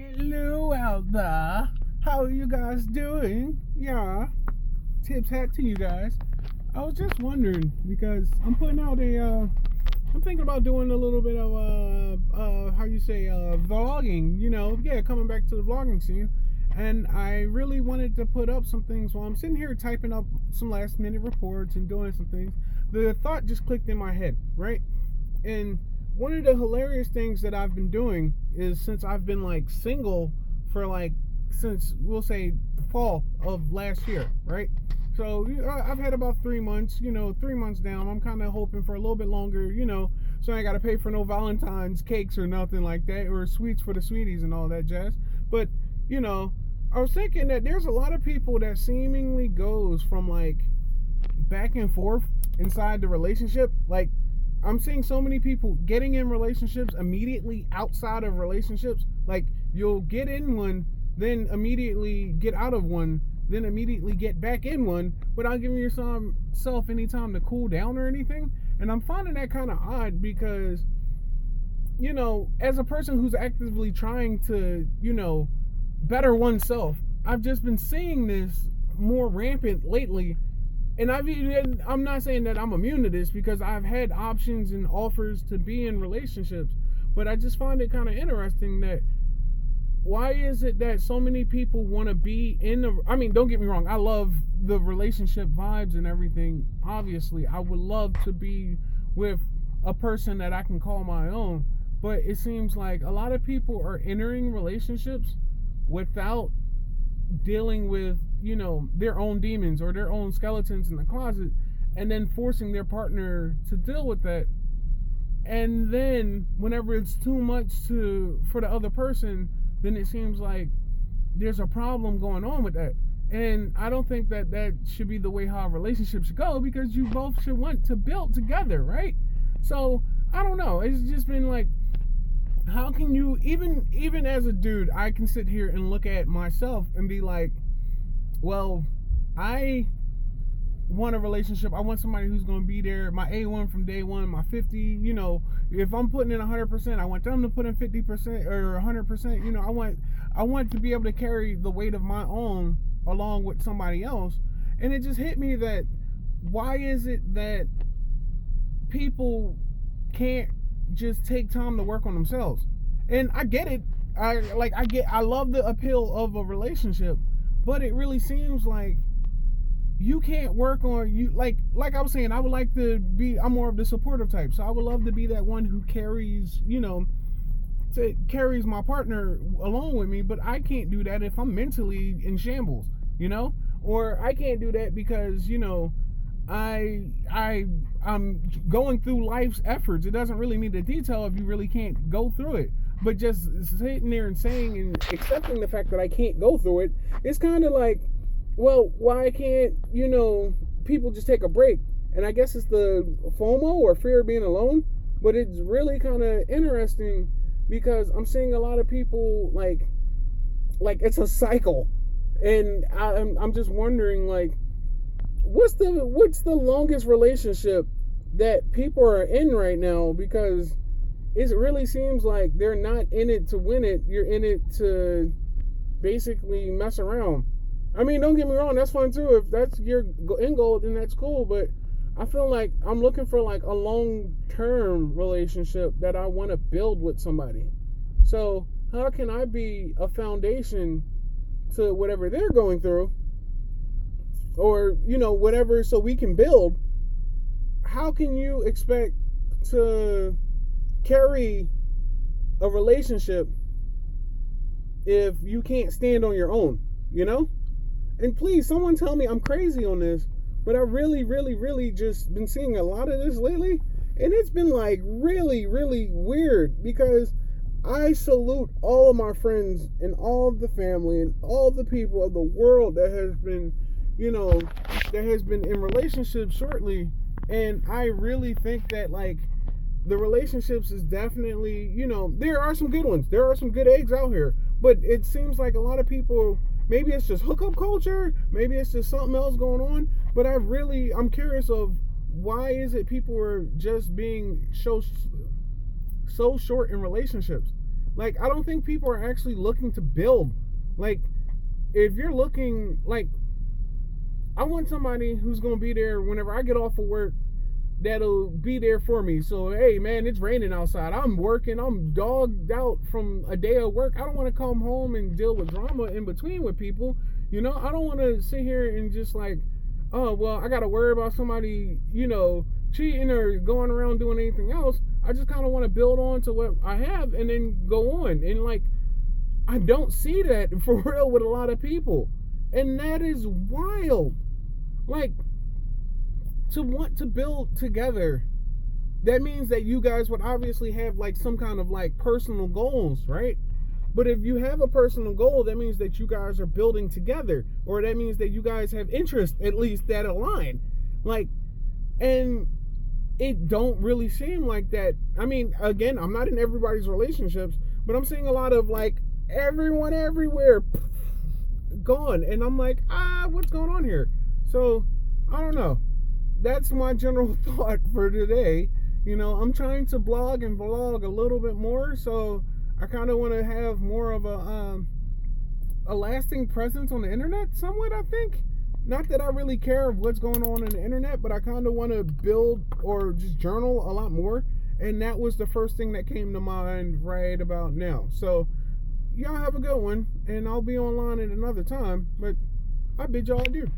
Hello out there. How are you guys doing? Yeah. Tips hat to you guys. I was just wondering because I'm putting out I'm thinking about doing a little bit of how you say vlogging, coming back to the vlogging scene. And I really wanted to put up some things while I'm sitting here typing up some last minute reports and doing some things. The thought just clicked in my head, right? And one of the hilarious things that I've been doing is, since I've been like single for since we'll say the fall of last year, right? So I've had about 3 months, 3 months down. I'm kind of hoping for a little bit longer, so I ain't got to pay for no Valentine's cakes or nothing like that, or sweets for the sweeties and all that jazz. But, I was thinking that there's a lot of people that seemingly goes from like back and forth inside the relationship. Like, I'm seeing so many people getting in relationships immediately outside of relationships. Like, you'll get in one, then immediately get out of one, then immediately get back in one without giving yourself any time to cool down or anything. And I'm finding that kind of odd because, as a person who's actively trying to, better oneself, I've just been seeing this more rampant lately. And I'm not saying that I'm immune to this, because I've had options and offers to be in relationships, but I just find it kind of interesting that why is it that so many people want to be in don't get me wrong, I love the relationship vibes and everything. Obviously, I would love to be with a person that I can call my own, but it seems like a lot of people are entering relationships without dealing with their own demons or their own skeletons in the closet, and then forcing their partner to deal with that. And then whenever it's too much for the other person, then it seems like there's a problem going on with that. And I don't think that should be the way how a relationship should go, because you both should want to build together, right? So I don't know, it's just been like, how can you, even as a dude, I can sit here and look at myself and be like, well, I want a relationship. I want somebody who's going to be there, my A1 from day one, my 50. If I'm putting in 100%, I want them to put in 50% or 100%. I want to be able to carry the weight of my own along with somebody else. And it just hit me that, why is it that people can't just take time to work on themselves? And I get it. I love the appeal of a relationship, but it really seems like you can't work on you. Like I was saying, I would like to be, I'm more of the supportive type. So I would love to be that one who carries my partner along with me, but I can't do that if I'm mentally in shambles, or I can't do that because, I'm going through life's efforts. It doesn't really need the detail if you really can't go through it. But just sitting there and saying and accepting the fact that I can't go through it, it's kind of like, well, why can't, people just take a break? And I guess it's the FOMO, or fear of being alone. But it's really kind of interesting because I'm seeing a lot of people like it's a cycle. And I'm just wondering, like, what's the longest relationship that people are in right now? Because it really seems like they're not in it to win it. You're in it to basically mess around. I mean, don't get me wrong, that's fun too. If that's your end goal, then that's cool. But I feel like I'm looking for like a long-term relationship that I want to build with somebody. So how can I be a foundation to whatever they're going through, or whatever, so we can build? How can you expect to carry a relationship if you can't stand on your own? And please, someone tell me I'm crazy on this, but I really, really, really just been seeing a lot of this lately, and it's been like really, really weird, because I salute all of my friends and all of the family and all the people of the world that has been in relationships shortly. And I really think that, like, the relationships is definitely, there are some good ones. There are some good eggs out here. But it seems like a lot of people, maybe it's just hookup culture, maybe it's just something else going on. But I'm curious of, why is it people are just being so short in relationships? Like, I don't think people are actually looking to build. Like, if you're looking, like, I want somebody who's going to be there whenever I get off of work, that'll be there for me. So, hey, man, it's raining outside. I'm working. I'm dogged out from a day of work. I don't want to come home and deal with drama in between with people. You know, I don't want to sit here and just like, oh, well, I got to worry about somebody, cheating or going around doing anything else. I just kind of want to build on to what I have and then go on. And, like, I don't see that for real with a lot of people. And that is wild. Like, to want to build together, that means that you guys would obviously have like some kind of like personal goals, right? But if you have a personal goal, that means that you guys are building together, or that means that you guys have interests at least that align. Like, and it don't really seem like that. I mean, again, I'm not in everybody's relationships, but I'm seeing a lot of like everyone everywhere gone, and I'm like, what's going on here? So I don't know. That's my general thought for today. I'm trying to blog and vlog a little bit more, so I kind of want to have more of a lasting presence on the internet somewhat, I think. Not that I really care of what's going on the internet, but I kind of want to build or just journal a lot more, and that was the first thing that came to mind right about now. So y'all have a good one, and I'll be online at another time, but I bid y'all adieu.